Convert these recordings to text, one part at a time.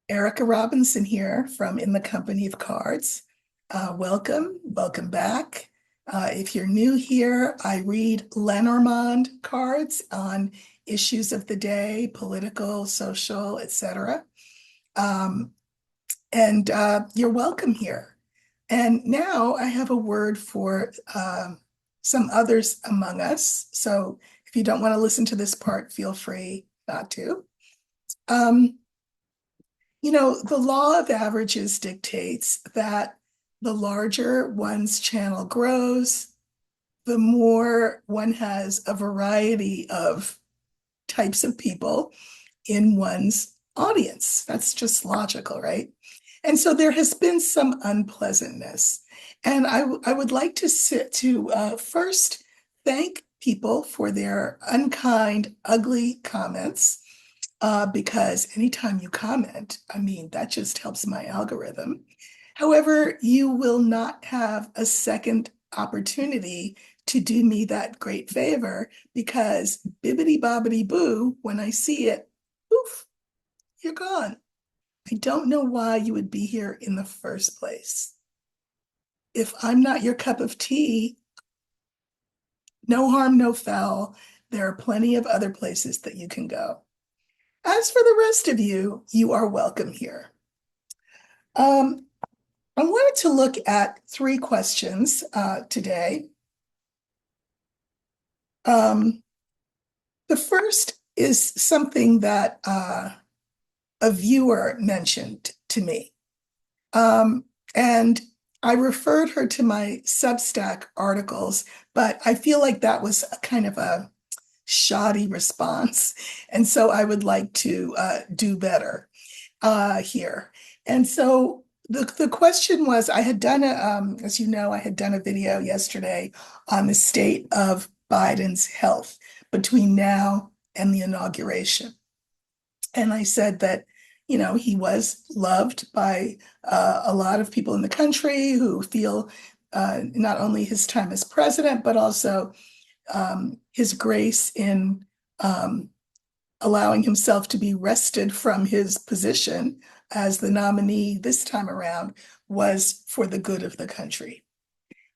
Erica Robinson here from In the Company of Cards. Welcome back. If you're new here, I read Lenormand cards on issues of the day, political, social, etc. Um, and you're welcome here. And now I have a word for some others among us. So if you don't want to listen to this part, feel free not to. Um, the law of averages dictates that the larger one's channel grows, the more one has a variety of types of people in one's audience. That's just logical, right? And so there has been some unpleasantness. And I would like to first thank people for their unkind, ugly comments because anytime you comment, I mean, that just helps my algorithm. However, you will not have a second opportunity to do me that great favor because bibbity bobbity boo, when I see it, poof, you're gone. I don't know why you would be here in the first place. If I'm not your cup of tea, no harm, no foul. There are plenty of other places that you can go. As for the rest of you, you are welcome here. Um, I wanted to look at three questions today. Um, the first is something that a viewer mentioned to me. Um, and I referred her to my Substack articles, but I feel like that was a kind of a shoddy response. And so I would like to do better here. And so the question was, I had done as you know, I had done a video yesterday on the state of Biden's health between now and the inauguration. And I said that, he was loved by a lot of people in the country who feel not only his time as president, but also his grace in allowing himself to be wrested from his position as the nominee this time around was for the good of the country.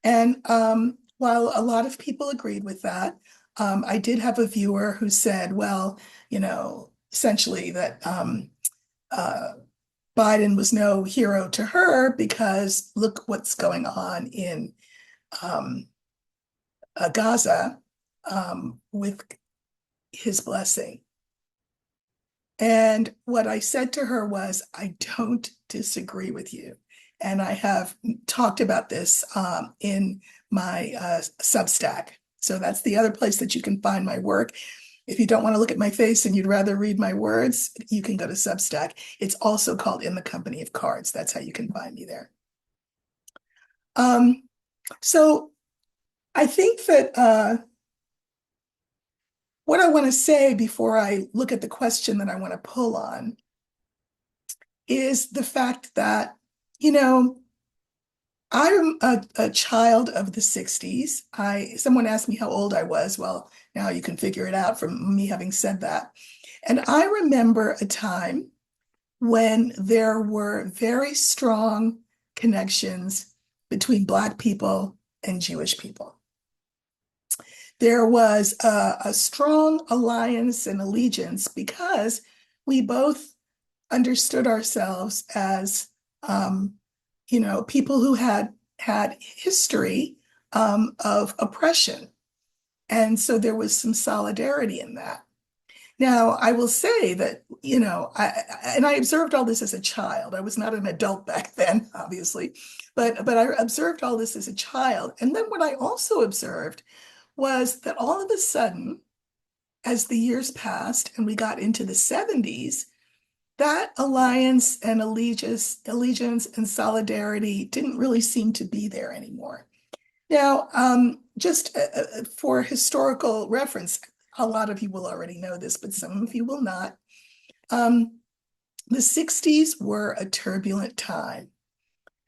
And while a lot of people agreed with that, I did have a viewer who said, well, essentially that uh, Biden was no hero to her because look what's going on in um, Gaza with his blessing. And what I said to her was, I don't disagree with you. And I have talked about this in my Substack. So that's the other place that you can find my work. If you don't want to look at my face and you'd rather read my words, you can go to Substack. It's also called In the Company of Cards. That's how you can find me there. Um, so I think that what I want to say before I look at the question that I want to pull on is the fact that, you know, I'm a child of the 60s. Someone asked me how old I was. Well, now you can figure it out from me having said that. And I remember a time when there were very strong connections between Black people and Jewish people. There was a strong alliance and allegiance because we both understood ourselves as people who had history of oppression. And so there was some solidarity in that. Now, I will say that, I observed all this as a child. I was not an adult back then, obviously, but I observed all this as a child. And then what I also observed was that all of a sudden, as the years passed and we got into the 70s, that alliance and allegiance and solidarity didn't really seem to be there anymore. Now, just for historical reference, a lot of you will already know this, but some of you will not. The 60s were a turbulent time.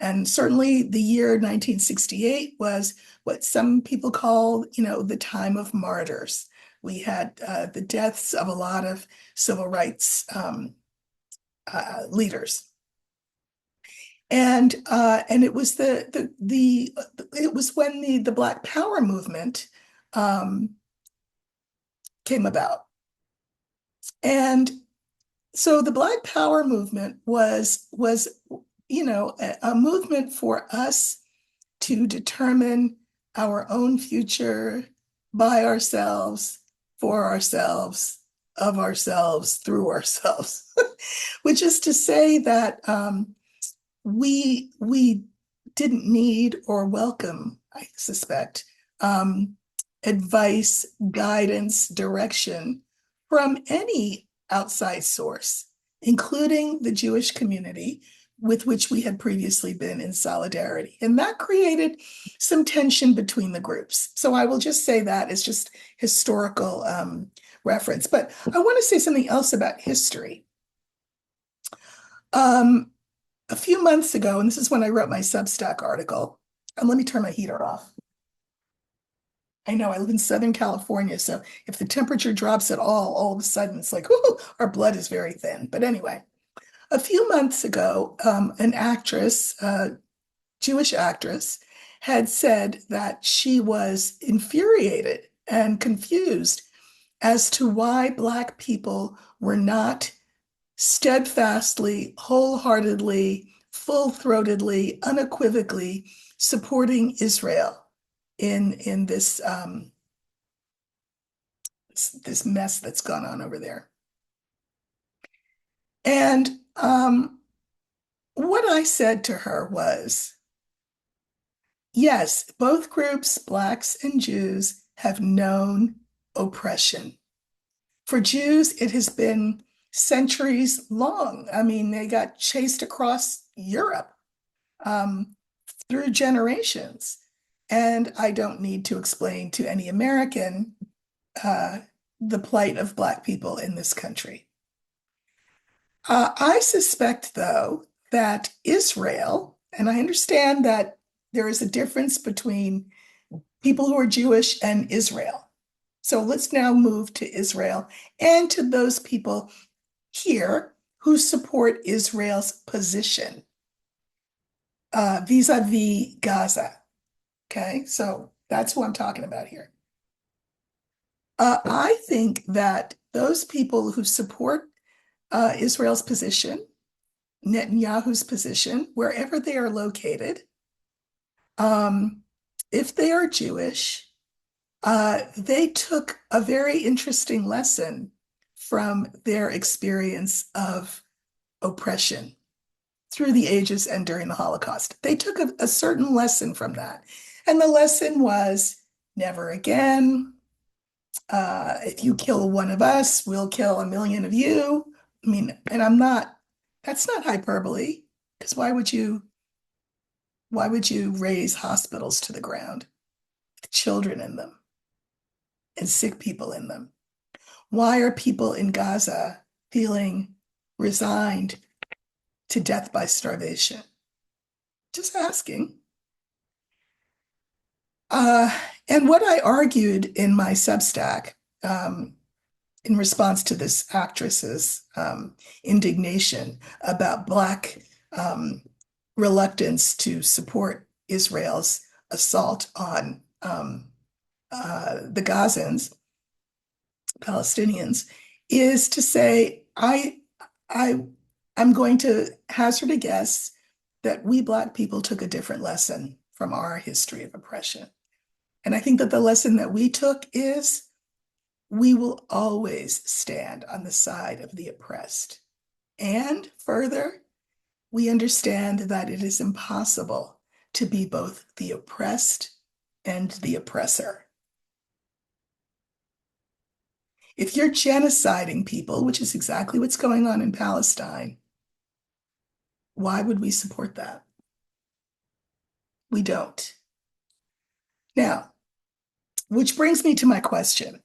And certainly the year 1968 was what some people call, the time of martyrs. We had the deaths of a lot of civil rights leaders. And it was it was when the Black Power movement um, came about. And so the Black Power movement was a movement for us to determine our own future by ourselves, for ourselves, of ourselves, through ourselves, which is to say that we didn't need or welcome, I suspect, um, advice, guidance, direction from any outside source, including the Jewish community with which we had previously been in solidarity. And that created some tension between the groups. So I will just say that as just historical reference. But I want to say something else about history. Um, a few months ago, and this is when I wrote my Substack article, and let me turn my heater off. I know I live in Southern California, so if the temperature drops at all of a sudden it's like, ooh, our blood is very thin. But anyway, a few months ago, an actress, Jewish actress, had said that she was infuriated and confused as to why Black people were not steadfastly, wholeheartedly, full-throatedly, unequivocally supporting Israel in this mess that's gone on over there. And what I said to her was, yes, both groups, Blacks and Jews, have known oppression. For Jews, it has been centuries long. I mean, they got chased across Europe through generations. And I don't need to explain to any American the plight of Black people in this country. I suspect, though, that Israel, and I understand that there is a difference between people who are Jewish and Israel. So let's now move to Israel and to those people here who support Israel's position vis-a-vis Gaza. Okay, so that's who I'm talking about here. I think that those people who support Israel's position, Netanyahu's position, wherever they are located, if they are Jewish, they took a very interesting lesson from their experience of oppression through the ages and during the Holocaust. They took a certain lesson from that. And the lesson was never again. If you kill one of us, we'll kill a million of you. I mean, and that's not hyperbole, because why would you raise hospitals to the ground with children in them and sick people in them? Why are people in Gaza feeling resigned to death by starvation? Just asking. And what I argued in my Substack, in response to this actress's indignation about Black reluctance to support Israel's assault on the Gazans, Palestinians, is to say I'm going to hazard a guess that we Black people took a different lesson from our history of oppression. And I think that the lesson that we took is we will always stand on the side of the oppressed. And further, we understand that it is impossible to be both the oppressed and the oppressor. If you're genociding people, which is exactly what's going on in Palestine, why would we support that? We don't. Now, which brings me to my question.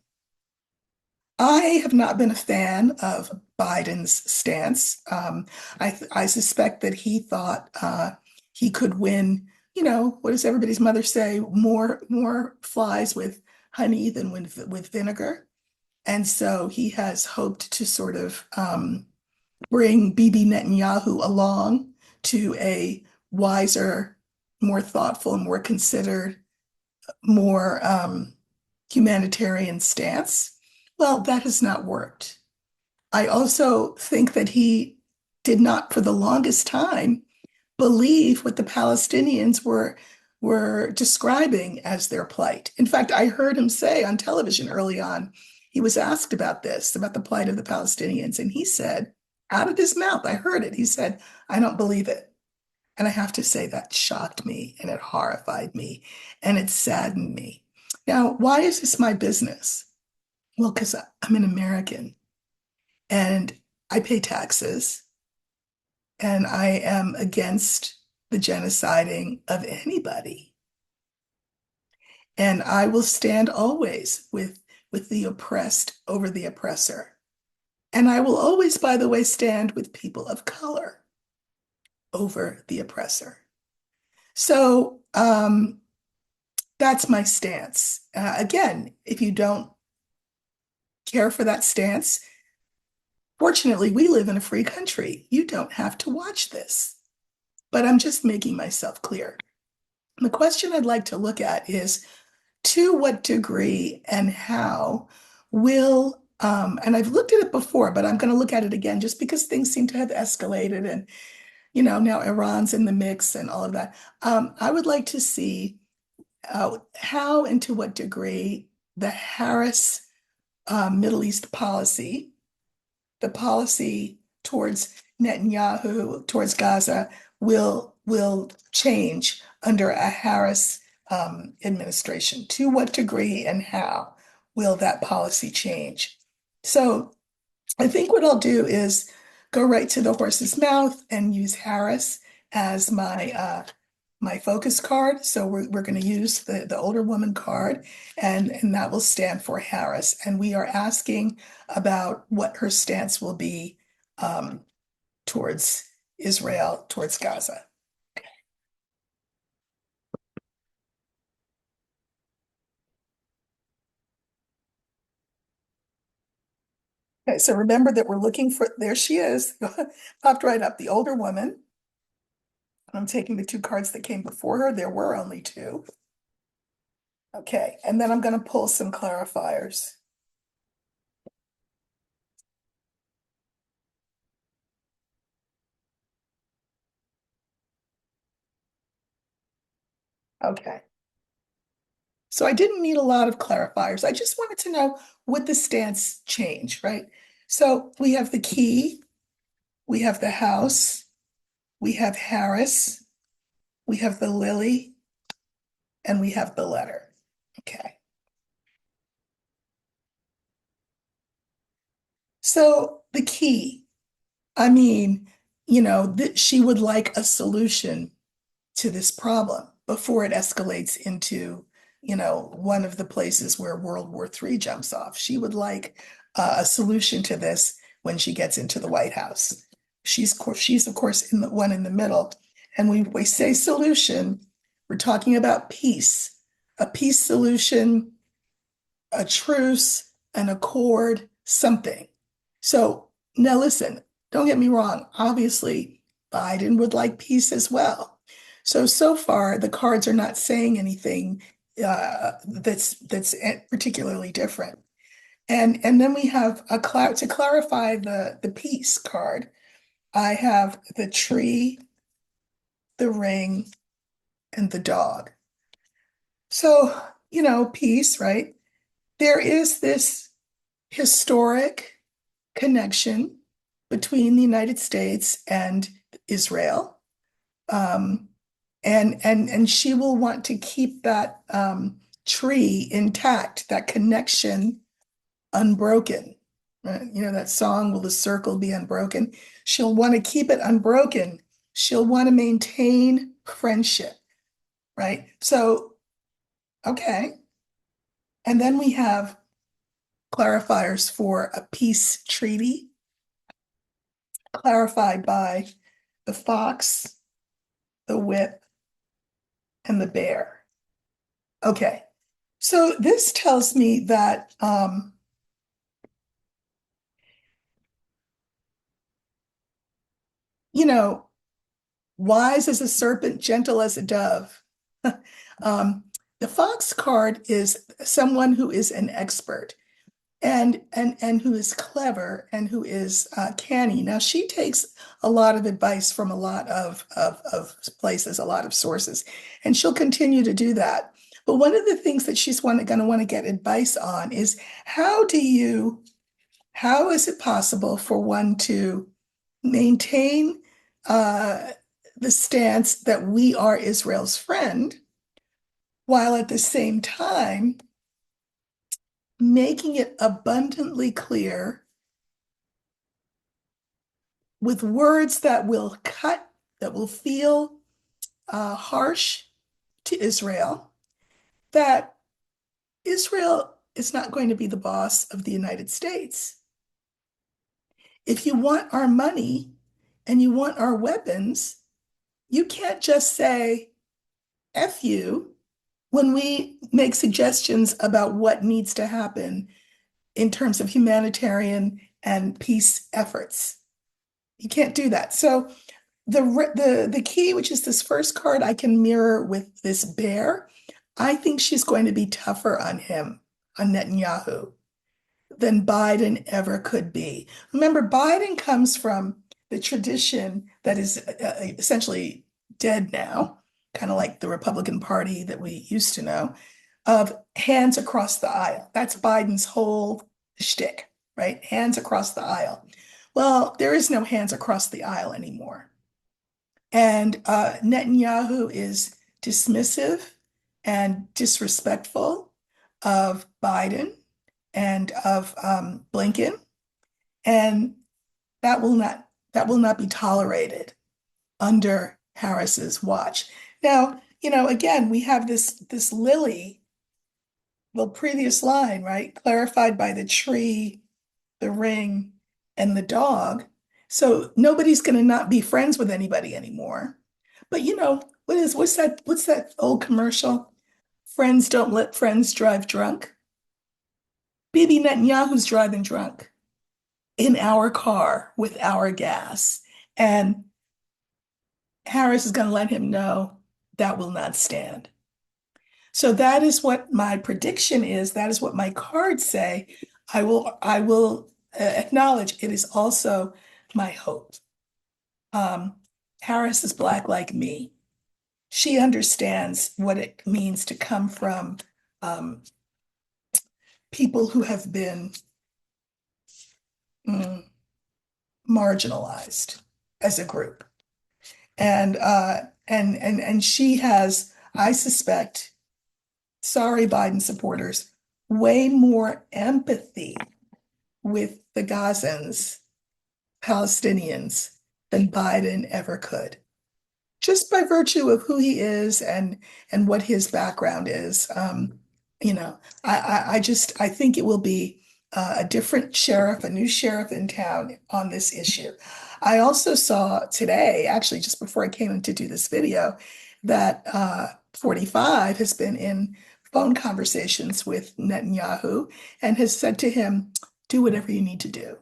I have not been a fan of Biden's stance. I suspect that he thought he could win, what does everybody's mother say? More flies with honey than with vinegar. And so he has hoped to sort of bring Bibi Netanyahu along to a wiser, more thoughtful, more considered, more humanitarian stance. Well, that has not worked. I also think that he did not, for the longest time, believe what the Palestinians were describing as their plight. In fact, I heard him say on television early on, he was asked about this, about the plight of the Palestinians, and he said, out of his mouth, I heard it. He said, I don't believe it. And I have to say that shocked me and it horrified me and it saddened me. Now, why is this my business? Well, because I'm an American and I pay taxes and I am against the genociding of anybody. And I will stand always with the oppressed over the oppressor. And I will always, by the way, stand with people of color over the oppressor. So that's my stance. Again, if you don't care for that stance, fortunately, we live in a free country. You don't have to watch this. But I'm just making myself clear. The question I'd like to look at is to what degree and how will, and I've looked at it before, but I'm going to look at it again just because things seem to have escalated and, now Iran's in the mix and all of that. I would like to see how and to what degree the Harris Middle East policy, the policy towards Netanyahu, towards Gaza, will change under a Harris administration. To what degree and how will that policy change? So I think what I'll do is go right to the horse's mouth and use Harris as my focus card. So we're going to use the older woman card, and that will stand for Harris. And we are asking about what her stance will be towards Israel, towards Gaza. Okay, so remember that we're looking for, there she is, popped right up, the older woman. I'm taking the two cards that came before her. There were only two. Okay, and then I'm going to pull some clarifiers. Okay. So I didn't need a lot of clarifiers. I just wanted to know would the stance change, right? So we have the key, we have the house, we have Harris, we have the lily, and we have the letter. Okay. So the key, I mean, she would like a solution to this problem before it escalates into, one of the places where World War III jumps off. She would like a solution to this when she gets into the White House. She's of course in the one in the middle. And when we say solution, we're talking about peace, a peace solution, a truce, an accord, something. So now listen, don't get me wrong. Obviously, Biden would like peace as well. So far, the cards are not saying anything that's particularly different. And then we have to clarify the peace card. I have the tree, the ring, and the dog. So, peace, right? There is this historic connection between the United States and Israel. Um, and she will want to keep that tree intact, that connection unbroken. Right? That song, Will the Circle Be Unbroken? She'll want to keep it unbroken. She'll want to maintain friendship, right? So, okay. And then we have clarifiers for a peace treaty, clarified by the fox, the whip, and the bear. Okay, so this tells me that wise as a serpent, gentle as a dove. Um, the fox card is someone who is an expert and who is clever and who is canny. Now she takes a lot of advice from a lot of places, a lot of sources, and she'll continue to do that. But one of the things that she's going to want to get advice on is how is it possible for one to maintain uh, the stance that we are Israel's friend, while at the same time making it abundantly clear with words that will cut, that will feel harsh to Israel, that Israel is not going to be the boss of the United States. If you want our money and you want our weapons, you can't just say, F you, when we make suggestions about what needs to happen in terms of humanitarian and peace efforts. You can't do that. So the key, which is this first card, I can mirror with this bear. I think she's going to be tougher on him, on Netanyahu, than Biden ever could be. Remember, Biden comes from the tradition that is essentially dead now, kind of like the Republican Party that we used to know, of hands across the aisle. That's Biden's whole shtick, right? Hands across the aisle. Well, there is no hands across the aisle anymore. And Netanyahu is dismissive and disrespectful of Biden and of Blinken, and that will not be tolerated under Harris's watch. Now, again, we have this lily, the previous line, right? Clarified by the tree, the ring, and the dog. So nobody's going to not be friends with anybody anymore. But what's that old commercial? Friends don't let friends drive drunk. Bibi Netanyahu's driving drunk in our car with our gas. And Harris is going to let him know that will not stand. So that is what my prediction is. That is what my cards say. I will acknowledge it is also my hope. Harris is Black like me. She understands what it means to come from people who have been mm, marginalized as a group. And she has, I suspect, sorry, Biden supporters, way more empathy with the Gazans, Palestinians, than Biden ever could, just by virtue of who he is and what his background is. I think it will be a different sheriff, a new sheriff in town on this issue. I also saw today, actually, just before I came in to do this video, that 45 has been in phone conversations with Netanyahu and has said to him, do whatever you need to do.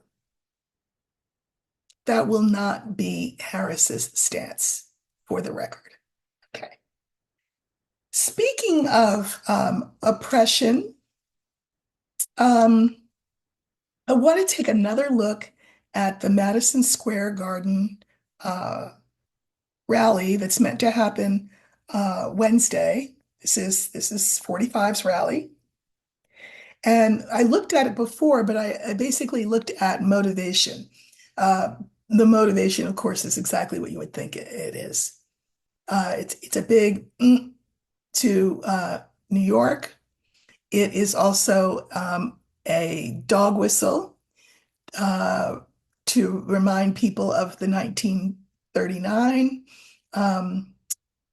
That will not be Harris's stance, for the record. Okay. Speaking of oppression, I want to take another look at the Madison Square Garden rally that's meant to happen Wednesday. This is 45's rally. And I looked at it before, but I basically looked at motivation. The motivation, of course, is exactly what you would think it is. It's a big to New York. It is also a dog whistle to remind people of the 1939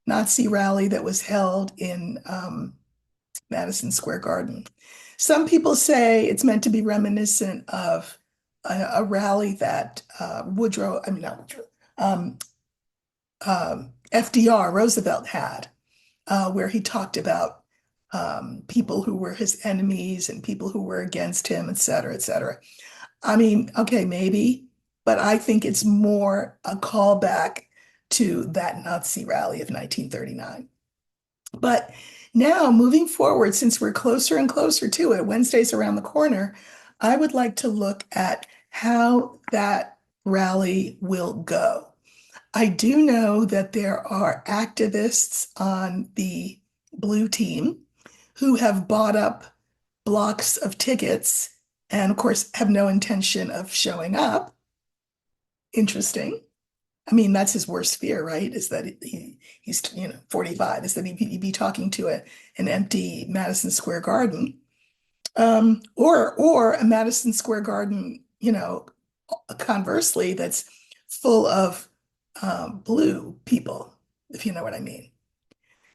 Nazi rally that was held in Madison Square Garden. Some people say it's meant to be reminiscent of a rally that Woodrow, I mean, not Woodrow, FDR, Roosevelt had, where he talked about people who were his enemies and people who were against him, et cetera, et cetera. I mean, okay, maybe, but I think it's more a callback to that Nazi rally of 1939. But now, moving forward, since we're closer and closer to it, Wednesday's around the corner, I would like to look at how that rally will go. I do know that there are activists on the blue team who have bought up blocks of tickets and, of course, have no intention of showing up. Interesting. I mean, that's his worst fear, right? Is that he's 45, is that he'd be talking to an empty Madison Square Garden, or a Madison Square Garden, conversely, that's full of blue people, if you know what I mean.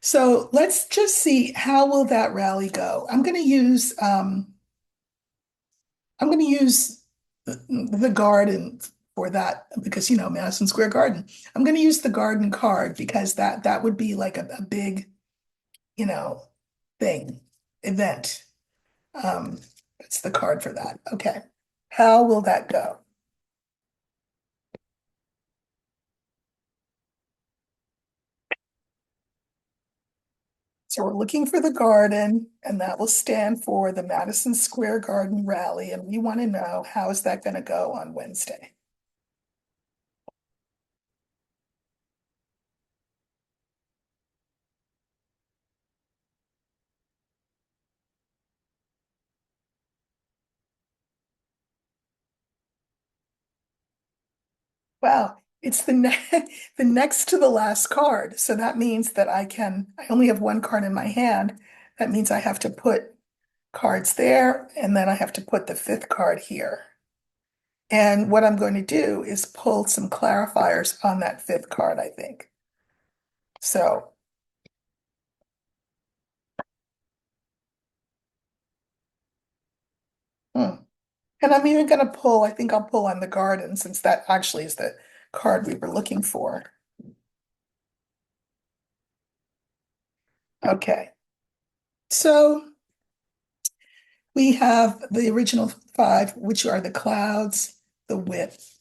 So let's just see how will that rally go. I'm going to use the garden for that because Madison Square Garden. I'm going to use the garden card because that would be like a big, you know, thing, event. Um, it's the card for that. Okay. How will that go? So we're looking for the garden, and that will stand for the Madison Square Garden Rally. And we want to know, how is that going to go on Wednesday? Wow, it's the next to the last card. So that means that I only have one card in my hand. That means I have to put cards there, and then I have to put the fifth card here. And what I'm going to do is pull some clarifiers on that fifth card, I think. So, hmm. And I'm even going to pull, I think I'll pull on the garden since that actually is the card we were looking for. Okay. So we have the original five, which are the clouds, the width,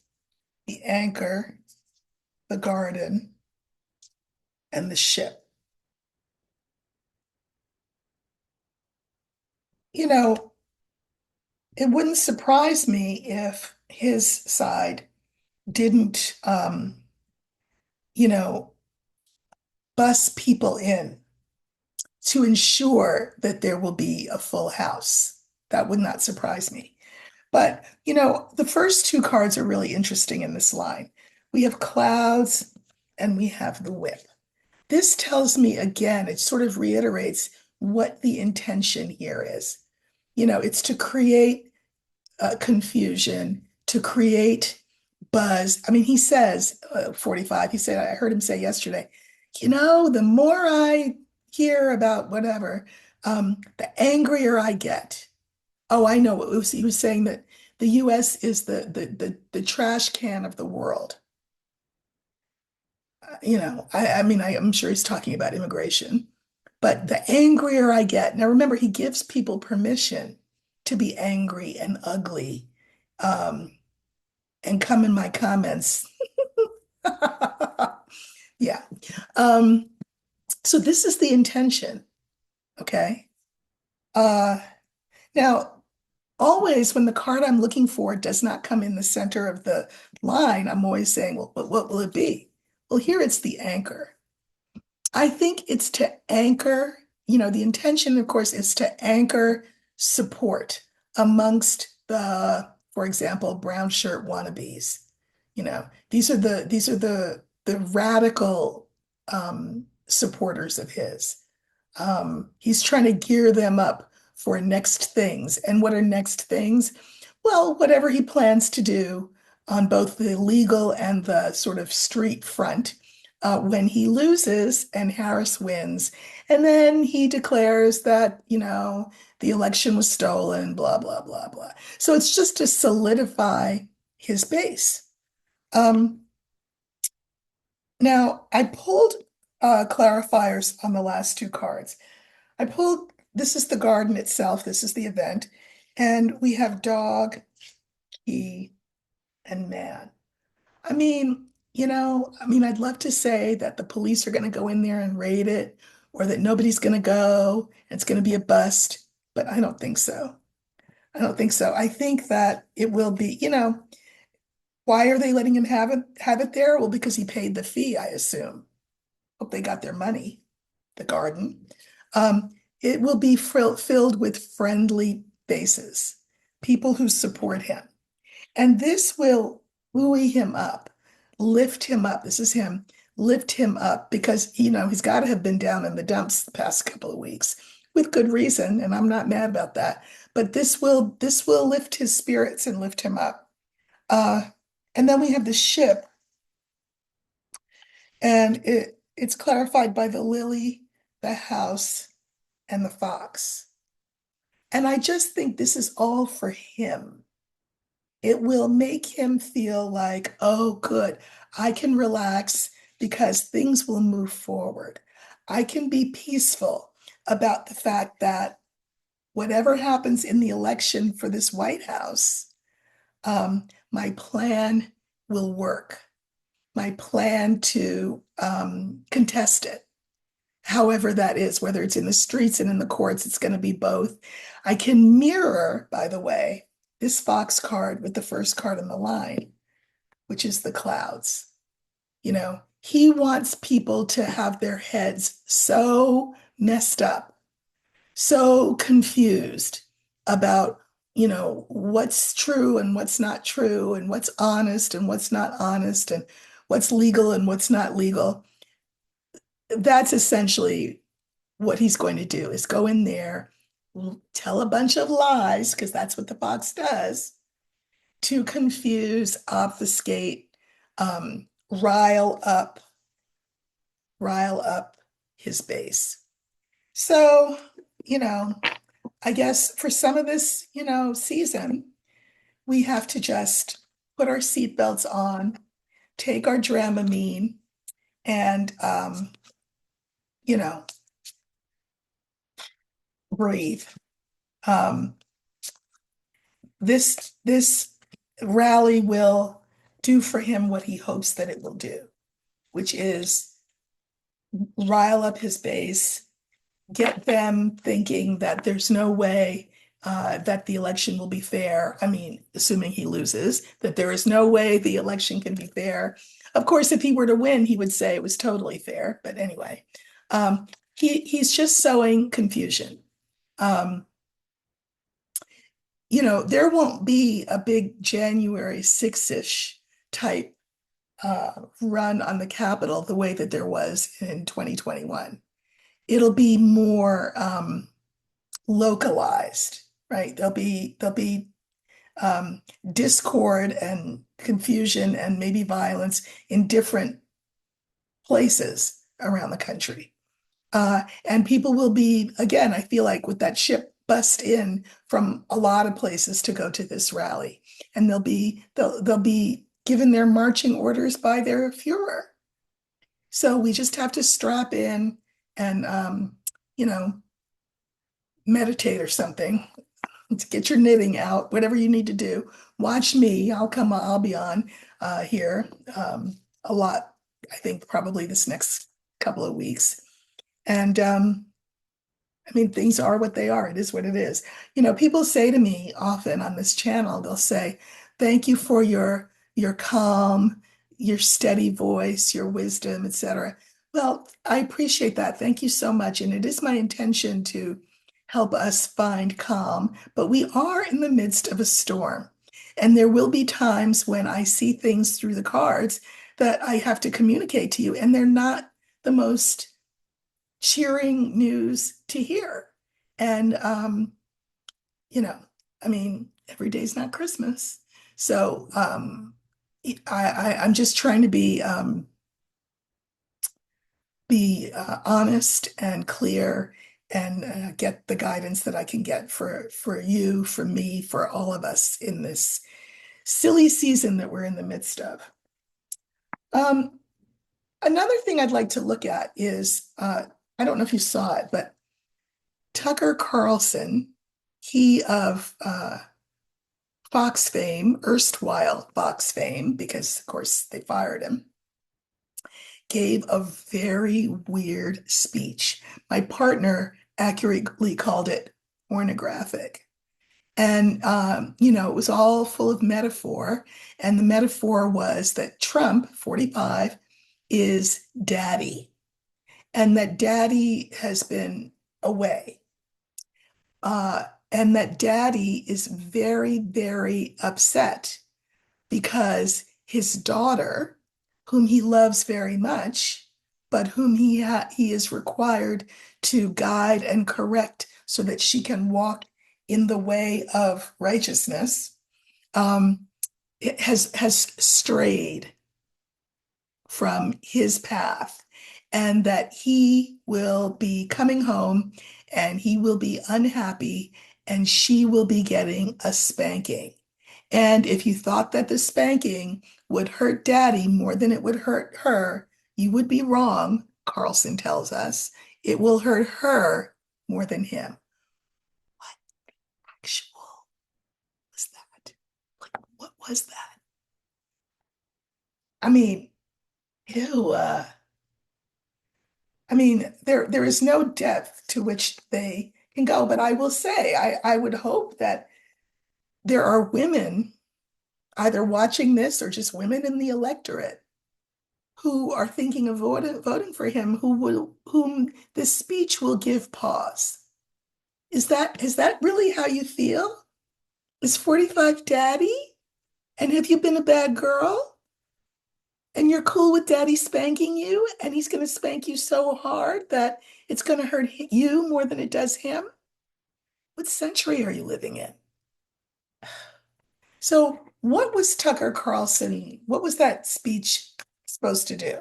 the anchor, the garden, and the ship. You know, it wouldn't surprise me if his side didn't, you know, bus people in to ensure that there will be a full house. That would not surprise me. But, the first two cards are really interesting in this line. We have clouds and we have the whip. This tells me again, it sort of reiterates what the intention here is. It's to create confusion, to create buzz. I mean, he says, 45, he said, I heard him say yesterday, the more I hear about whatever, the angrier I get. Oh, I know. He was saying that the US is the trash can of the world. I mean, I'm sure he's talking about immigration, but the angrier I get. Now, remember, he gives people permission to be angry and ugly, um, and come in my comments. Yeah. Um, so this is the intention. Okay. Uh, now, always when the card I'm looking for does not come in the center of the line, I'm always saying, well, what will it be? Well, here it's the anchor. I think it's to anchor, the intention, of course, is to anchor support amongst for example, brown shirt wannabes. These are the radical supporters of his. He's trying to gear them up for next things. And what are next things? Well, whatever he plans to do on both the legal and the sort of street front when he loses and Harris wins. And then he declares that, the election was stolen, blah, blah, blah, blah. So it's just to solidify his base. Um, Now, I pulled clarifiers on the last two cards. This is the garden itself, this is the event, and we have dog, key, and man. I'd love to say that the police are going to go in there and raid it, or that nobody's going to go, and it's going to be a bust, but I don't think so. I don't think so. I think that it will be, why are they letting him have it there? Well, because he paid the fee, I assume. Hope they got their money, the garden. Um, it will be filled with friendly faces, people who support him. And this will buoy him up, lift him up. This is him, lift him up because, he's got to have been down in the dumps the past couple of weeks with good reason. And I'm not mad about that. But this will lift his spirits and lift him up. Uh, and then we have the ship, and it's clarified by the lily, the house, and the fox. And I just think this is all for him. It will make him feel like, oh, good, I can relax because things will move forward. I can be peaceful about the fact that whatever happens in the election for this White House, my plan will work. My plan to contest it, however that is, whether it's in the streets and in the courts, it's going to be both. I can mirror, by the way, this Fox card with the first card in the line, which is the clouds. He wants people to have their heads so messed up, so confused about, what's true and what's not true, and what's honest and what's not honest, and what's legal and what's not legal. That's essentially what he's going to do, is go in there, tell a bunch of lies, because that's what the fox does, to confuse, obfuscate, rile up, his base. So, you know, I guess for some of this, season, we have to just put our seatbelts on, take our Dramamine, and you know, breathe. Um, this rally will do for him what he hopes that it will do, which is rile up his base, get them thinking that there's no way that the election will be fair. I mean, assuming he loses, that there is no way the election can be fair. Of course, if he were to win, he would say it was totally fair. But anyway, he's just sowing confusion. Um, there won't be a big January 6-ish type run on the Capitol the way that there was in 2021. It'll be more localized, right? There'll be discord and confusion and maybe violence in different places around the country. And people will be, again, I feel like with that ship bust in from a lot of places to go to this rally, and they'll be given their marching orders by their Führer. So we just have to strap in and meditate or something. Get your knitting out, whatever you need to do. Watch me. I'll be on here a lot, I think probably this next couple of weeks. And I mean, things are what they are. It is what it is. People say to me often on this channel, they'll say, thank you for your calm, your steady voice, your wisdom, etc. Well, I appreciate that. Thank you so much. And it is my intention to help us find calm, but we are in the midst of a storm. And there will be times when I see things through the cards that I have to communicate to you, and they're not the most cheering news to hear. And, I mean, every day's not Christmas. So I'm just trying to be honest and clear, and get the guidance that I can get for you, for me, for all of us in this silly season that we're in the midst of. Another thing I'd like to look at is, I don't know if you saw it, but Tucker Carlson, he of Fox fame, erstwhile Fox fame, because of course they fired him, gave a very weird speech. My partner accurately called it pornographic. And, it was all full of metaphor. And the metaphor was that Trump, 45, is daddy, and that daddy has been away. And that daddy is very, very upset because his daughter, whom he loves very much, but whom he is required to guide and correct so that she can walk in the way of righteousness, um, it has strayed from his path, and that he will be coming home and he will be unhappy and she will be getting a spanking. And if you thought that the spanking would hurt daddy more than it would hurt her, you would be wrong, Carlson tells us. It will hurt her more than him. What actual was that? Like, what was that? I mean, ew. There is no depth to which they can go. But I will say, I would hope that there are women either watching this or just women in the electorate who are thinking of voting for him, whom this speech will give pause. Is that really how you feel? Is 45 daddy? And have you been a bad girl? And you're cool with daddy spanking you, and he's going to spank you so hard that it's going to hurt you more than it does him? What century are you living in? So, what was Tucker Carlson? What was that speech supposed to do?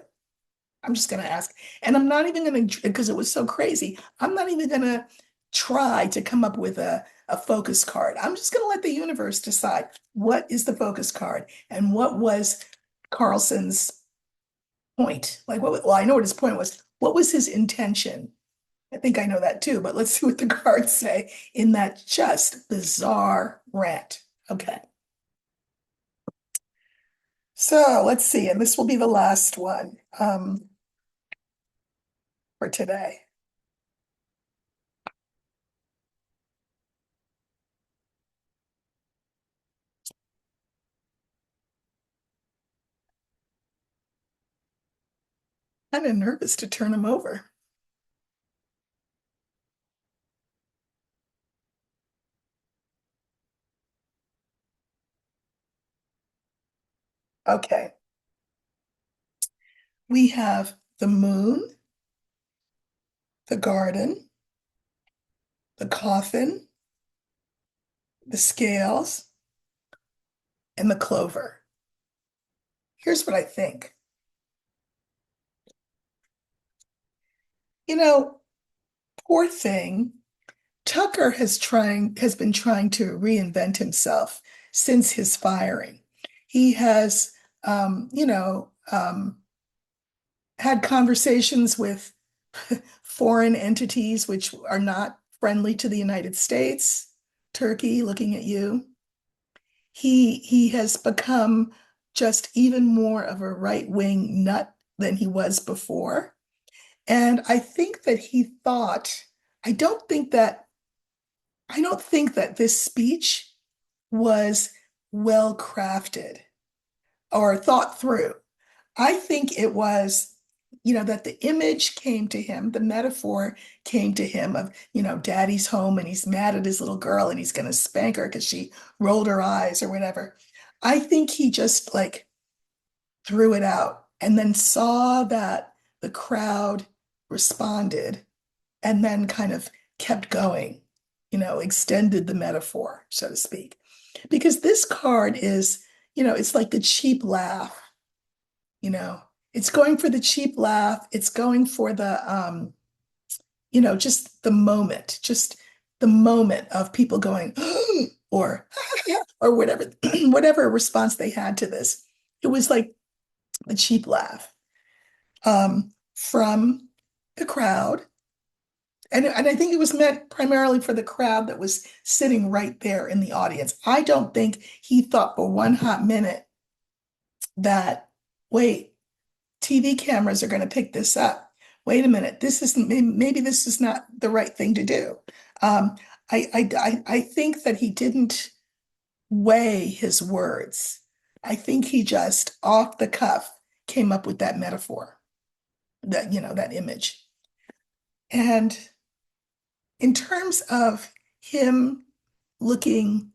I'm just going to ask. And I'm not even going to, because it was so crazy, I'm not even going to try to come up with a focus card. I'm just going to let the universe decide what is the focus card and what was Carlson's point. Like, well, I know what his point was. What was his intention? I think I know that too, but let's see what the cards say in that just bizarre rant. Okay. So let's see, and this will be the last one for today. Kind of nervous to turn them over. Okay. We have the moon, the garden, the coffin, the scales, and the clover. Here's what I think. You know, poor thing, Tucker has been trying to reinvent himself since his firing. He has, had conversations with foreign entities which are not friendly to the United States. Turkey, looking at you. He has become just even more of a right-wing nut than he was before. And I think that he thought, I don't think that I don't think that this speech was well crafted or thought through. I think it was, that the image came to him, the metaphor came to him of, daddy's home and he's mad at his little girl and he's going to spank her because she rolled her eyes or whatever. I think he just like threw it out and then saw that the crowd responded and then kind of kept going, extended the metaphor, so to speak. Because this card is, it's like the cheap laugh, you know, it's going for the cheap laugh. It's going for just the moment of people going, or, or whatever, whatever response they had to this. It was like the cheap laugh from the crowd. And I think it was meant primarily for the crowd that was sitting right there in the audience. I don't think he thought for one hot minute that, wait, TV cameras are going to pick this up. Wait a minute, this isn't, maybe this is not the right thing to do. Um, I think that he didn't weigh his words. I think he just off the cuff came up with that metaphor, that image. And in terms of him looking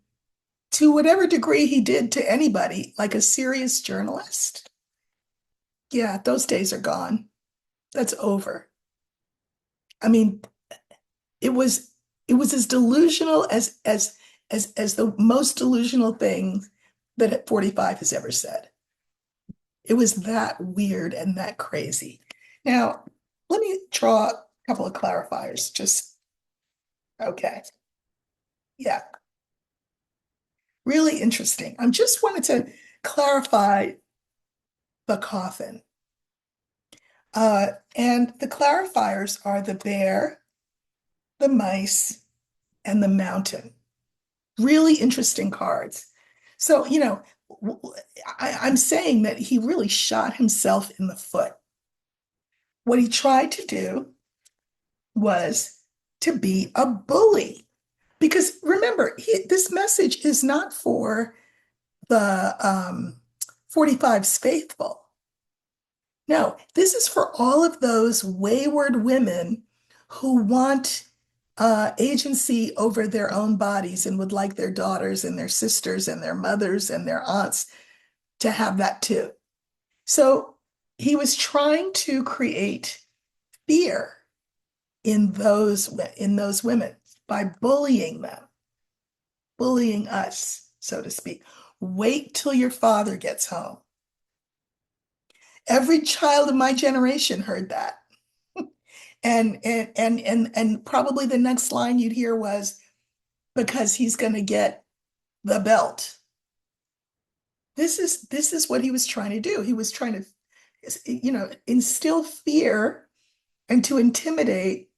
to whatever degree he did to anybody, like a serious journalist, yeah, those days are gone. That's over. I mean, it was it was as delusional as the most delusional thing that 45 has ever said. It was that weird and that crazy. Now, let me draw a couple of clarifiers. Just okay. Yeah, really interesting. I just wanted to clarify the coffin. And the clarifiers are the bear, the mice, and the mountain. Really interesting cards. So, I'm saying that he really shot himself in the foot. What he tried to do was to be a bully. Because remember, this message is not for the 45's faithful. No, this is for all of those wayward women who want agency over their own bodies and would like their daughters and their sisters and their mothers and their aunts to have that too. So he was trying to create fear in those women by bullying them, bullying us, so to speak. Wait till your father gets home. Every child of my generation heard that. And probably the next line you'd hear was because he's going to get the belt. This is what he was trying to do. He was trying to, instill fear and to intimidate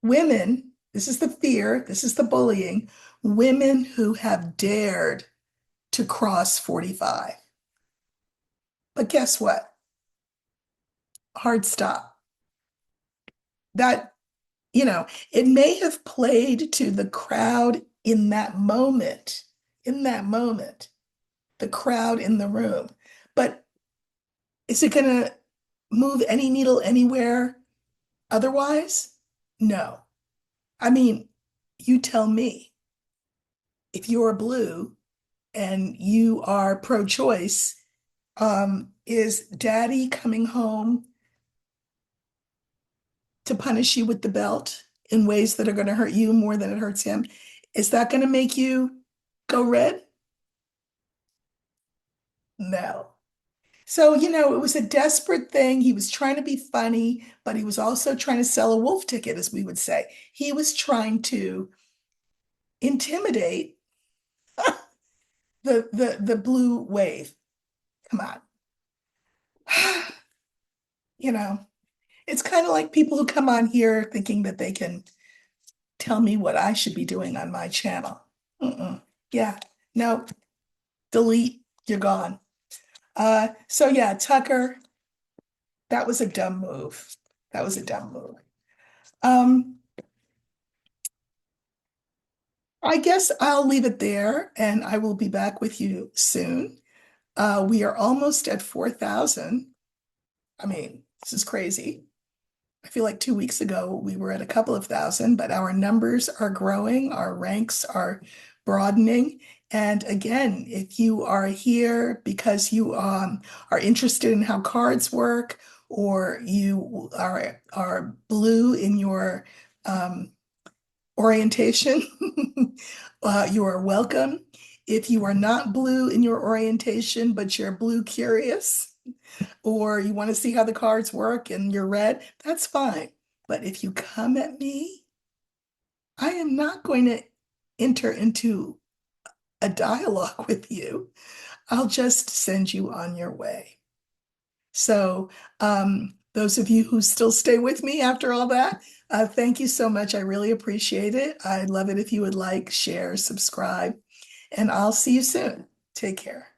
women. This is the fear, this is the bullying, women who have dared to cross 45. But guess what? Hard stop. That, it may have played to the crowd in that moment, the crowd in the room. But is it going to move any needle anywhere otherwise? No. I mean, you tell me if you're blue and you are pro-choice, is daddy coming home to punish you with the belt in ways that are going to hurt you more than it hurts him? Is that going to make you go red? No. So, it was a desperate thing. He was trying to be funny, but he was also trying to sell a wolf ticket, as we would say. He was trying to intimidate the blue wave. Come on. You know, it's kind of like people who come on here thinking that they can tell me what I should be doing on my channel. Mm-mm. Yeah, no, delete, you're gone. So yeah, Tucker, that was a dumb move. That was a dumb move. Um, I guess I'll leave it there and I will be back with you soon. We are almost at 4,000. I mean, this is crazy. I feel like 2 weeks ago we were at a couple of thousand, but our numbers are growing, our ranks are broadening. And again, if you are here because you are interested in how cards work, or you are blue in your um, orientation, you are welcome. If you are not blue in your orientation, but you're blue curious, or you want to see how the cards work and you're red, that's fine. But if you come at me, I am not going to enter into a dialogue with you. I'll just send you on your way. So those of you who still stay with me after all that, thank you so much. I really appreciate it. I'd love it if you would like, share, subscribe, and I'll see you soon. Take care.